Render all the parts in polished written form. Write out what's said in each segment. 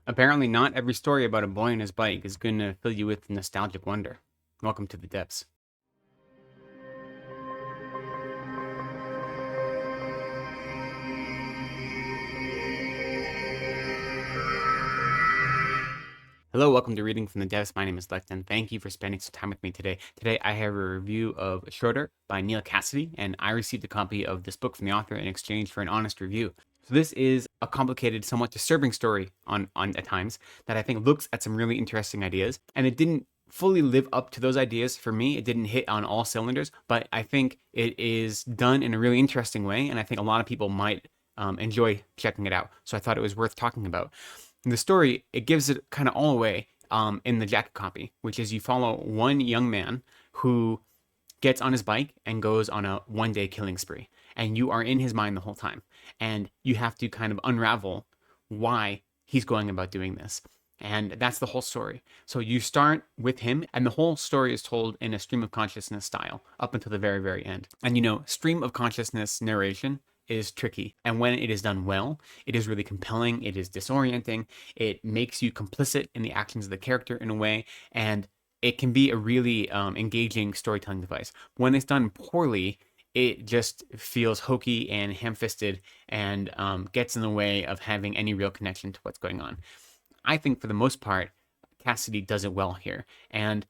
Apparently, not every story about a boy and his bike is going to fill you with nostalgic wonder. Welcome to the depths. Hello, welcome to Reading from the Depths. My name is Lex, and thank you for spending some time with me today. Today, I have a review of Schroeder by Neal Cassidy, and I received a copy of this book from the author in exchange for an honest review. So this is a complicated, somewhat disturbing story on at times that I think looks at some really interesting ideas, and it didn't fully live up to those ideas for me. It didn't hit on all cylinders, but I think it is done in a really interesting way, and I think a lot of people might enjoy checking it out. So I thought it was worth talking about. In the story, it gives it kind of all away in the jacket copy, which is you follow one young man who gets on his bike and goes on a one-day killing spree. And you are in his mind the whole time. And you have to kind of unravel why he's going about doing this. And that's the whole story. So you start with him, and the whole story is told in a stream of consciousness style up until the very, very end. And stream of consciousness narration is tricky. And when it is done well, it is really compelling. It is disorienting. It makes you complicit in the actions of the character in a way. And it can be a really engaging storytelling device. When it's done poorly, it just feels hokey and ham-fisted and gets in the way of having any real connection to what's going on. I think for the most part, Cassidy does it well here. And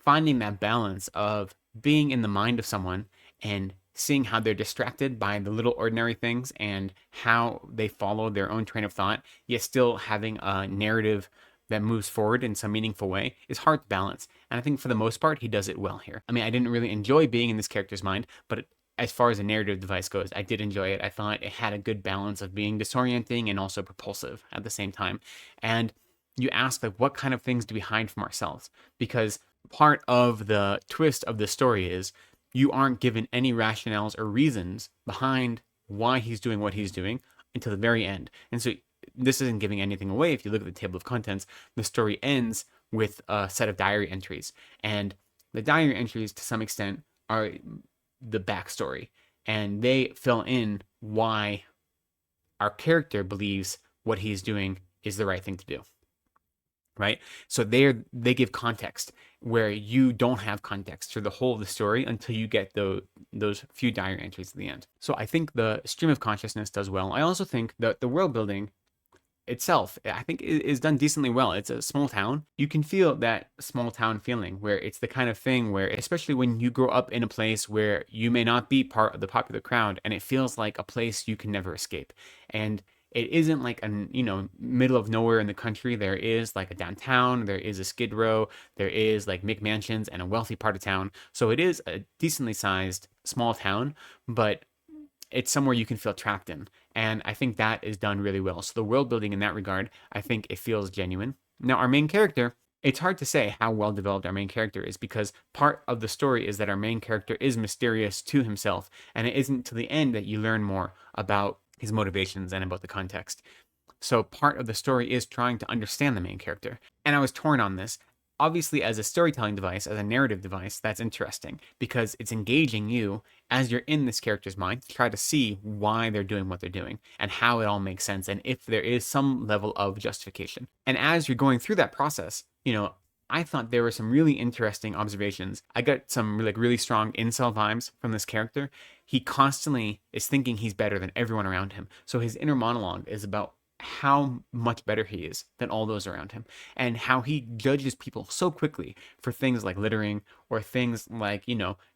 finding that balance of being in the mind of someone and seeing how they're distracted by the little ordinary things and how they follow their own train of thought, yet still having a narrative that moves forward in some meaningful way is hard to balance. And I think for the most part, he does it well here. I mean, I didn't really enjoy being in this character's mind, but as far as a narrative device goes, I did enjoy it. I thought it had a good balance of being disorienting and also propulsive at the same time. And you ask, like, what kind of things do we hide from ourselves? Because part of the twist of the story is you aren't given any rationales or reasons behind why he's doing what he's doing until the very end. And so this isn't giving anything away. If you look at the table of contents, the story ends with a set of diary entries. And the diary entries, to some extent, are the backstory. And they fill in why our character believes what he's doing is the right thing to do. Right? So they give context where you don't have context for the whole of the story until you get those few diary entries at the end. So I think the stream of consciousness does well. I also think that the world building itself, I think, is done decently well. It's a small town. You can feel that small town feeling where it's the kind of thing where, especially when you grow up in a place where you may not be part of the popular crowd, and it feels like a place you can never escape. And it isn't like a middle of nowhere in the country. There is like a downtown, there is a Skid Row, there is like McMansions and a wealthy part of town. So it is a decently sized small town, but it's somewhere you can feel trapped in. And I think that is done really well. So the world building in that regard, I think it feels genuine. Now, our main character, it's hard to say how well developed our main character is because part of the story is that our main character is mysterious to himself. And it isn't to the end that you learn more about his motivations and about the context. So part of the story is trying to understand the main character. And I was torn on this. Obviously, as a storytelling device, as a narrative device, that's interesting because it's engaging you as you're in this character's mind to try to see why they're doing what they're doing and how it all makes sense and if there is some level of justification. And as you're going through that process, I thought there were some really interesting observations. I got some really strong incel vibes from this character. He constantly is thinking he's better than everyone around him. So his inner monologue is about how much better he is than all those around him and how he judges people so quickly for things like littering or things like,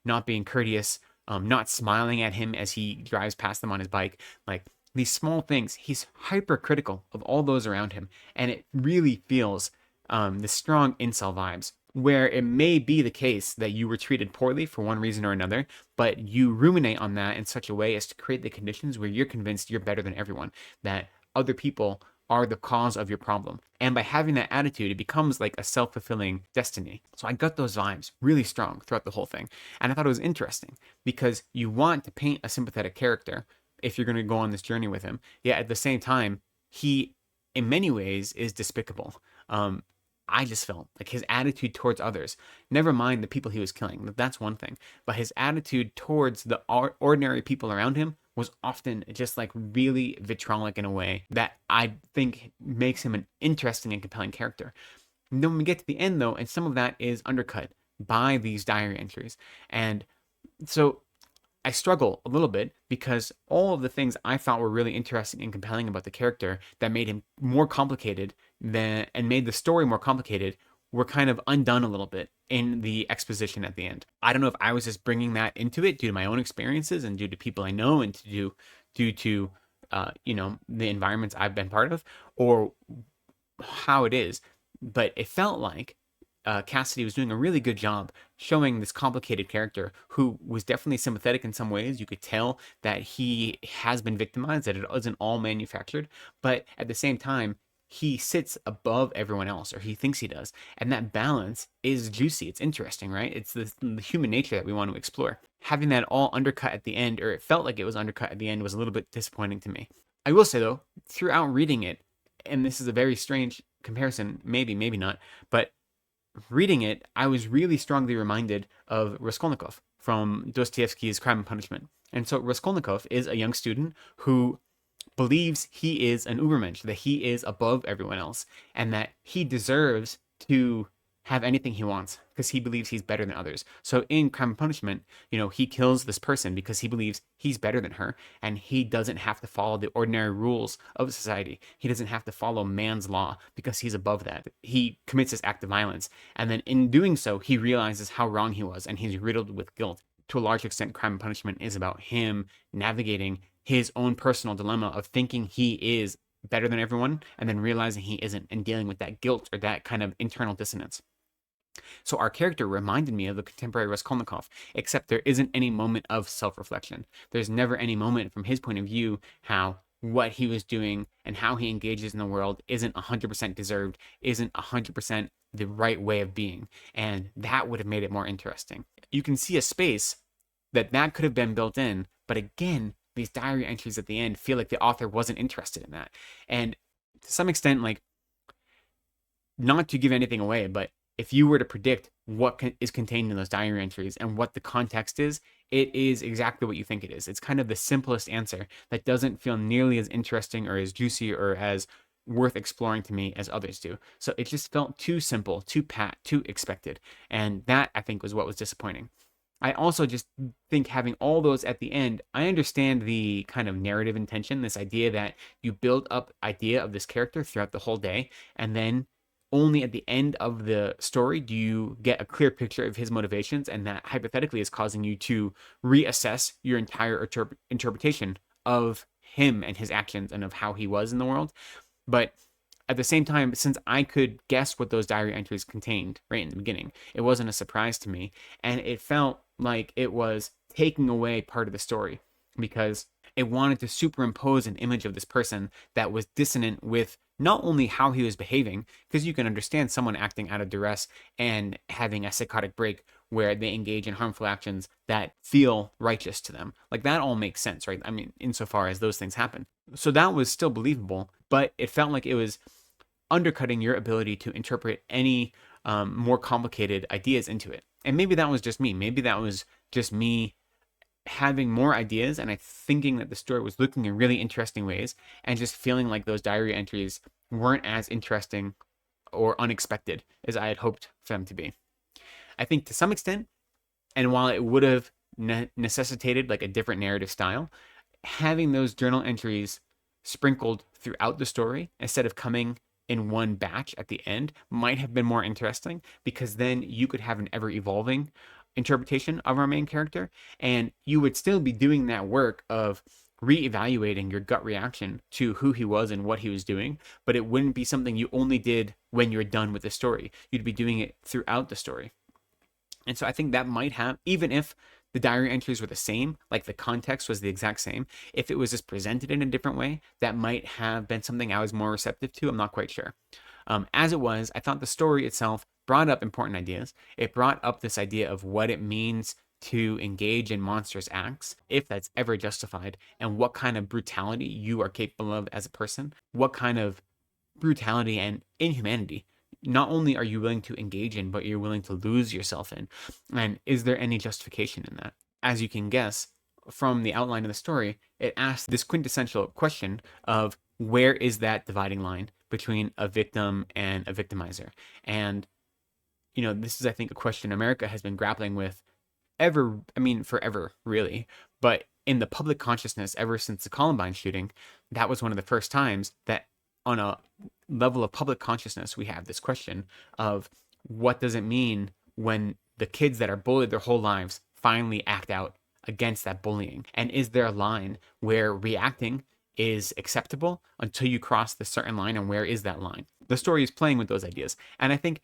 not being courteous, not smiling at him as he drives past them on his bike. Like these small things, he's hypercritical of all those around him. And it really feels the strong incel vibes where it may be the case that you were treated poorly for one reason or another, but you ruminate on that in such a way as to create the conditions where you're convinced you're better than everyone, that other people are the cause of your problem. And by having that attitude, it becomes like a self-fulfilling destiny. So I got those vibes really strong throughout the whole thing. And I thought it was interesting because you want to paint a sympathetic character if you're going to go on this journey with him. Yet at the same time, he, in many ways, is despicable. I just felt like his attitude towards others, never mind the people he was killing, that's one thing, but his attitude towards the ordinary people around him was often just like really vitriolic in a way that I think makes him an interesting and compelling character. And then when we get to the end, though, and some of that is undercut by these diary entries. And so I struggle a little bit because all of the things I thought were really interesting and compelling about the character that made him more complicated and made the story more complicated were kind of undone a little bit in the exposition at the end. I don't know if I was just bringing that into it due to my own experiences and due to people I know and due to the environments I've been part of, or how it is. But it felt like Cassidy was doing a really good job showing this complicated character who was definitely sympathetic in some ways. You could tell that he has been victimized, that it isn't all manufactured, but at the same time, he sits above everyone else, or he thinks he does. And that balance is juicy. It's interesting, right? It's the human nature that we want to explore. Having that all undercut at the end, or it felt like it was undercut at the end, was a little bit disappointing to me. I will say, though, throughout reading it, and this is a very strange comparison, maybe not, but reading it, I was really strongly reminded of Raskolnikov from Dostoevsky's Crime and Punishment. And so Raskolnikov is a young student who believes he is an Ubermensch, that he is above everyone else, and that he deserves to have anything he wants because he believes he's better than others. So in Crime and Punishment, he kills this person because he believes he's better than her, and he doesn't have to follow the ordinary rules of society. He doesn't have to follow man's law because he's above that. He commits this act of violence, and then in doing so, he realizes how wrong he was, and he's riddled with guilt. To a large extent, Crime and Punishment is about him navigating his own personal dilemma of thinking he is better than everyone and then realizing he isn't, and dealing with that guilt or that kind of internal dissonance. So our character reminded me of the contemporary Raskolnikov, except there isn't any moment of self-reflection. There's never any moment from his point of view how what he was doing and how he engages in the world isn't 100% deserved, isn't 100% the right way of being. And that would have made it more interesting. You can see a space that could have been built in, but again, these diary entries at the end feel like the author wasn't interested in that. And to some extent, like, not to give anything away, but if you were to predict what is contained in those diary entries and what the context is, it is exactly what you think it is. It's kind of the simplest answer that doesn't feel nearly as interesting or as juicy or as worth exploring to me as others do. So it just felt too simple, too pat, too expected. And that, I think, was what was disappointing. I also just think having all those at the end, I understand the kind of narrative intention, this idea that you build up idea of this character throughout the whole day, and then only at the end of the story do you get a clear picture of his motivations, and that hypothetically is causing you to reassess your entire interpretation of him and his actions and of how he was in the world. But at the same time, since I could guess what those diary entries contained right in the beginning, it wasn't a surprise to me, and it felt like it was taking away part of the story because it wanted to superimpose an image of this person that was dissonant with not only how he was behaving, because you can understand someone acting out of duress and having a psychotic break where they engage in harmful actions that feel righteous to them. Like, that all makes sense, right? I mean, insofar as those things happen. So that was still believable, but it felt like it was undercutting your ability to interpret any more complicated ideas into it. And maybe that was just me. Maybe that was just me having more ideas and thinking that the story was looking in really interesting ways and just feeling like those diary entries weren't as interesting or unexpected as I had hoped for them to be. I think to some extent, and while it would have necessitated like a different narrative style, having those journal entries sprinkled throughout the story instead of coming in one batch at the end might have been more interesting, because then you could have an ever evolving interpretation of our main character, and you would still be doing that work of reevaluating your gut reaction to who he was and what he was doing, but it wouldn't be something you only did when you're done with the story. You'd be doing it throughout the story. And so I think that might have, even if the diary entries were the same, like the context was the exact same, if it was just presented in a different way, that might have been something I was more receptive to. I'm not quite sure. As it was, I thought the story itself brought up important ideas. It brought up this idea of what it means to engage in monstrous acts, if that's ever justified, and what kind of brutality you are capable of as a person, what kind of brutality and inhumanity not only are you willing to engage in, but you're willing to lose yourself in. And is there any justification in that? As you can guess, from the outline of the story, it asks this quintessential question of where is that dividing line between a victim and a victimizer? And, this is, I think, a question America has been grappling with forever, really. But in the public consciousness, ever since the Columbine shooting, that was one of the first times that on a level of public consciousness, we have this question of what does it mean when the kids that are bullied their whole lives finally act out against that bullying? And is there a line where reacting is acceptable until you cross the certain line, and where is that line? The story is playing with those ideas. And I think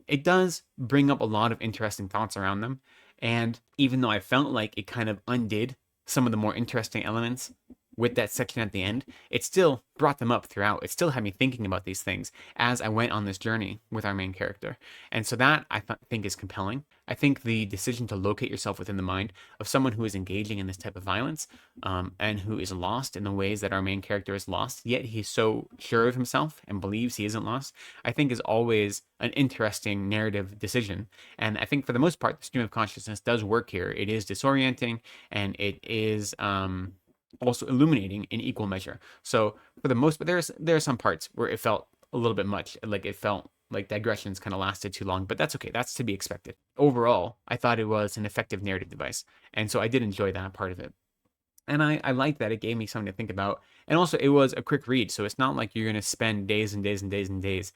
it does bring up a lot of interesting thoughts around them. And even though I felt like it kind of undid some of the more interesting elements with that section at the end, it still brought them up throughout. It still had me thinking about these things as I went on this journey with our main character. And so that think is compelling. I think the decision to locate yourself within the mind of someone who is engaging in this type of violence, and who is lost in the ways that our main character is lost, yet he's so sure of himself and believes he isn't lost, I think is always an interesting narrative decision. And I think for the most part, the stream of consciousness does work here. It is disorienting, and it is also illuminating in equal measure. So for the most, but there are some parts where it felt a little bit much, like it felt like digressions kind of lasted too long, but that's okay. That's to be expected. Overall, I thought it was an effective narrative device, and so I did enjoy that part of it. And I like that it gave me something to think about. And also, it was a quick read, so it's not like you're going to spend days and days and days and days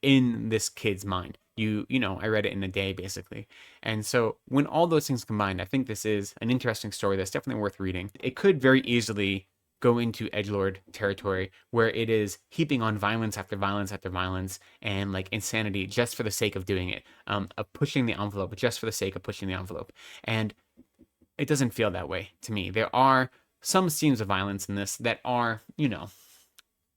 in this kid's mind. I read it in a day, basically. And so when all those things combined, I think this is an interesting story that's definitely worth reading. It could very easily go into edgelord territory, where it is heaping on violence after violence after violence, and like insanity just for the sake of doing it, of pushing the envelope just for the sake of pushing the envelope. And it doesn't feel that way to me. There are some scenes of violence in this that are,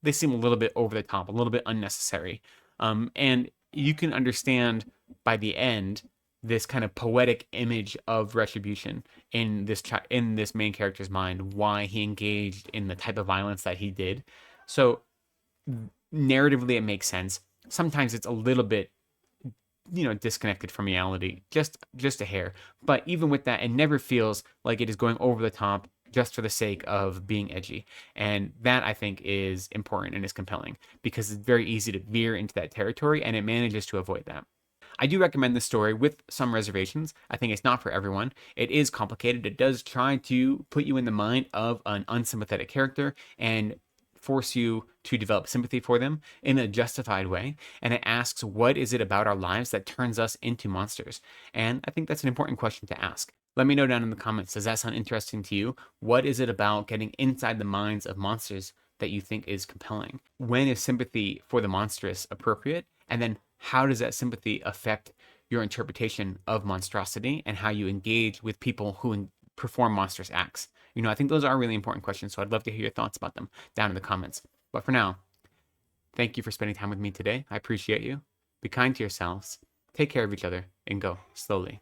they seem a little bit over the top, a little bit unnecessary. And you can understand by the end this kind of poetic image of retribution in this main character's mind, why he engaged in the type of violence that he did. So narratively, it makes sense. Sometimes it's a little bit disconnected from reality, just a hair. But even with that, it never feels like it is going over the top just for the sake of being edgy. And that, I think, is important and is compelling, because it's very easy to veer into that territory, and it manages to avoid that. I do recommend this story with some reservations. I think it's not for everyone. It is complicated. It does try to put you in the mind of an unsympathetic character and force you to develop sympathy for them in a justified way. And it asks, what is it about our lives that turns us into monsters? And I think that's an important question to ask. Let me know down in the comments. Does that sound interesting to you? What is it about getting inside the minds of monsters that you think is compelling? When is sympathy for the monstrous appropriate? And then how does that sympathy affect your interpretation of monstrosity and how you engage with people who perform monstrous acts? I think those are really important questions, so I'd love to hear your thoughts about them down in the comments. But for now, thank you for spending time with me today. I appreciate you. Be kind to yourselves, take care of each other, and go slowly.